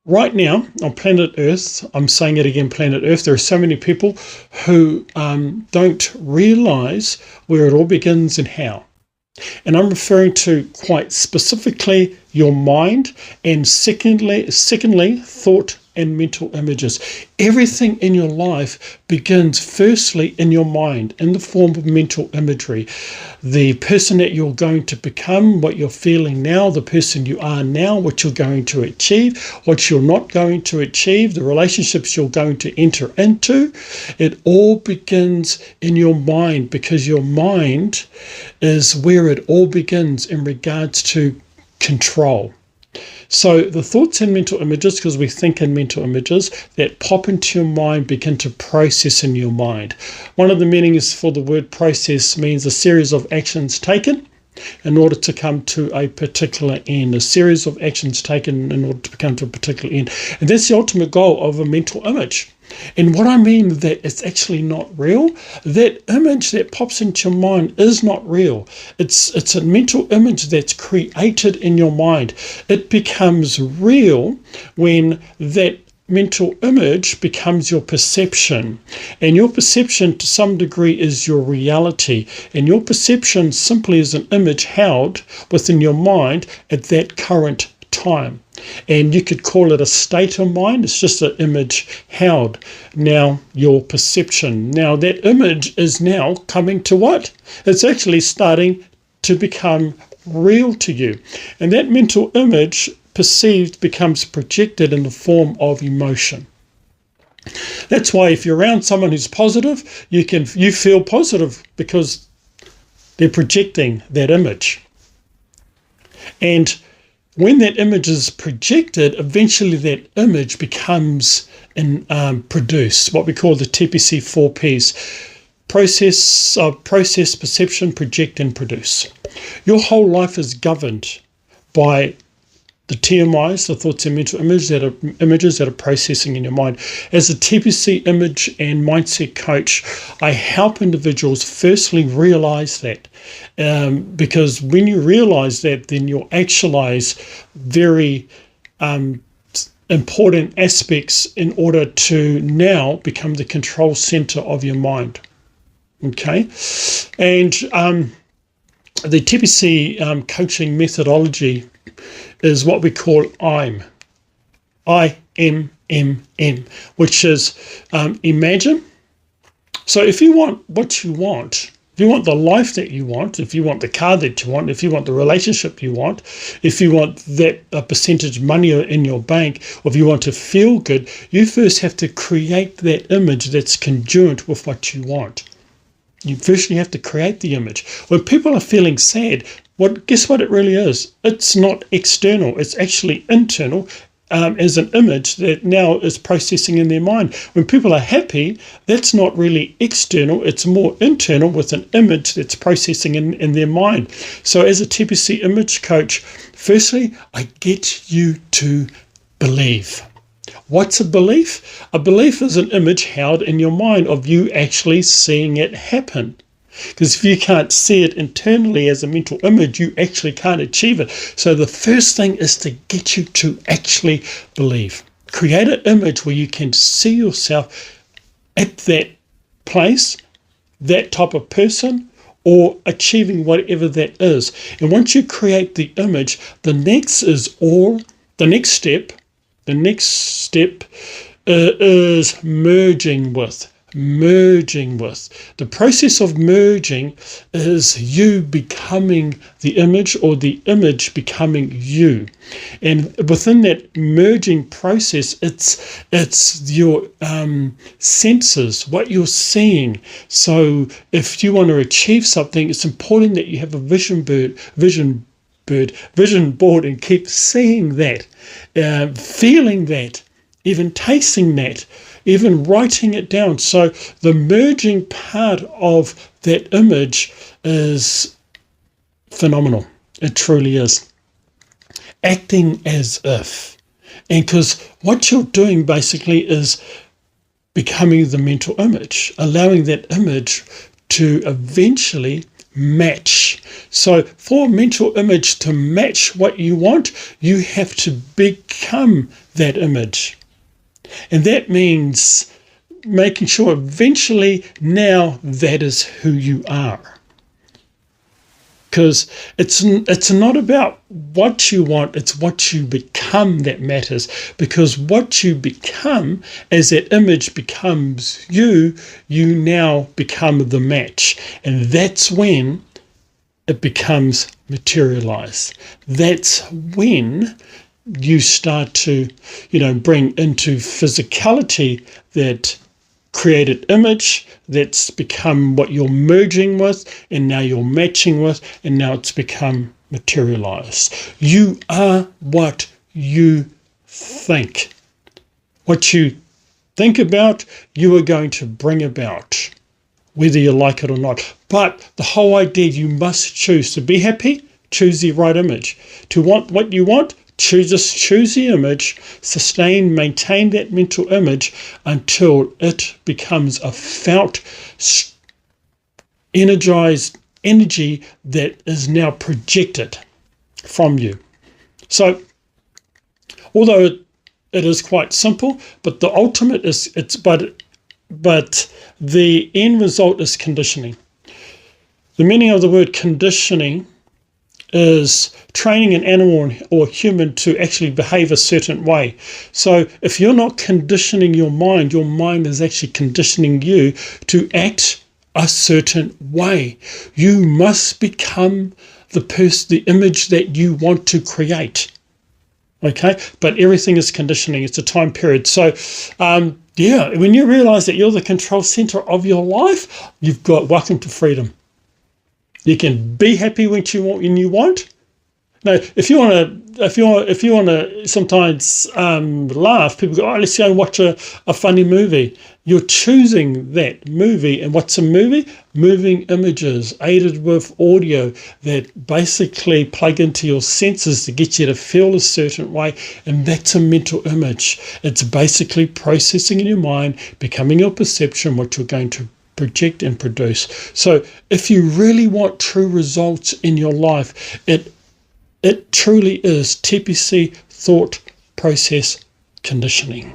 Right now on planet Earth, I'm saying it again, planet Earth, there are so many people who don't realize where it all begins and how. And I'm referring to quite specifically your mind, and secondly, thought and mental images. Everything in your life begins firstly in your mind, in the form of mental imagery. The person that you're going to become, what you're feeling now, the person you are now, what you're going to achieve, what you're not going to achieve, the relationships you're going to enter into, it all begins in your mind, because your mind is where it all begins in regards to control. So the thoughts and mental images, because we think in mental images, that pop into your mind begin to process in your mind. One of the meanings for the word process means a series of actions taken in order to come to a particular end, a series of actions taken in order to come to a particular end. And that's the ultimate goal of a mental image. And what I mean that it's actually not real, that image that pops into your mind is not real. It's a mental image that's created in your mind. It becomes real when that mental image becomes your perception, and your perception to some degree is your reality, and your perception simply is an image held within your mind at that current time. And you could call it a state of mind. It's just an image held. Now, your perception. Now, that image is now coming to what? It's actually starting to become real to you. And that mental image perceived becomes projected in the form of emotion. That's why if you're around someone who's positive, you feel positive because they're projecting that image. And when that image is projected, eventually that image becomes produced, what we call the T.P.C 4 Ps. Process, perception, project, and produce. Your whole life is governed by the TMIs, the thoughts and mental images that are processing in your mind. As a T.P.C image and mindset coach, I help individuals firstly realize that. Because when you realize that, then you'll actualize very important aspects in order to now become the control center of your mind. Okay? And the T.P.C coaching methodology is what we call IMMM, which is imagine. So if you want what you want, if you want the life that you want, if you want the car that you want, if you want the relationship you want, if you want that percentage money in your bank, or if you want to feel good, you first have to create that image that's congruent with what you want. You first have to create the image. When people are feeling sad, guess what it really is? It's not external. It's actually internal, as an image that now is processing in their mind. When people are happy, that's not really external. It's more internal with an image that's processing in their mind. So as a T.P.C image coach, firstly, I get you to believe. What's a belief? A belief is an image held in your mind of you actually seeing it happen. Because if you can't see it internally as a mental image, you actually can't achieve it. So the first thing is to get you to actually believe. Create an image where you can see yourself at that place, that type of person, or achieving whatever that is. And once you create the image, the next step is merging with. The process of merging is you becoming the image, or the image becoming you. And within that merging process, it's your senses, what you're seeing. So if you want to achieve something, it's important that you have a vision board and keep seeing that, feeling that, even tasting that, even writing it down. So the merging part of that image is phenomenal. It truly is. Acting as if. And because what you're doing basically is becoming the mental image, allowing that image to eventually match. So for a mental image to match what you want, you have to become that image. And that means making sure eventually now that is who you are. Because it's not about what you want, it's what you become that matters. Because what you become, as that image becomes you, you now become the match. And that's when it becomes materialized. That's when you start to, bring into physicality that created image that's become what you're merging with, and now you're matching with, and now it's become materialized. You are what you think. What you think about, you are going to bring about, whether you like it or not. But the whole idea, you must choose to be happy, choose the right image. To want what you want, choose the image, sustain, maintain that mental image until it becomes a felt, energized energy that is now projected from you. So, although it is quite simple, but the ultimate is but the end result is conditioning. The meaning of the word conditioning is training an animal or human to actually behave a certain way. So if you're not conditioning your mind is actually conditioning you to act a certain way. You must become the image that you want to create. Okay, but everything is conditioning. It's a time period. So, when you realize that you're the control center of your life, you've got welcome to freedom. You can be happy when you want. Now, if you want to sometimes laugh, people go, "Oh, let's go and watch a funny movie." You're choosing that movie, and what's a movie? Moving images aided with audio that basically plug into your senses to get you to feel a certain way, and that's a mental image. It's basically processing in your mind, becoming your perception, what you're going to project and produce. So if you really want true results in your life, it truly is T.P.C. thought process conditioning.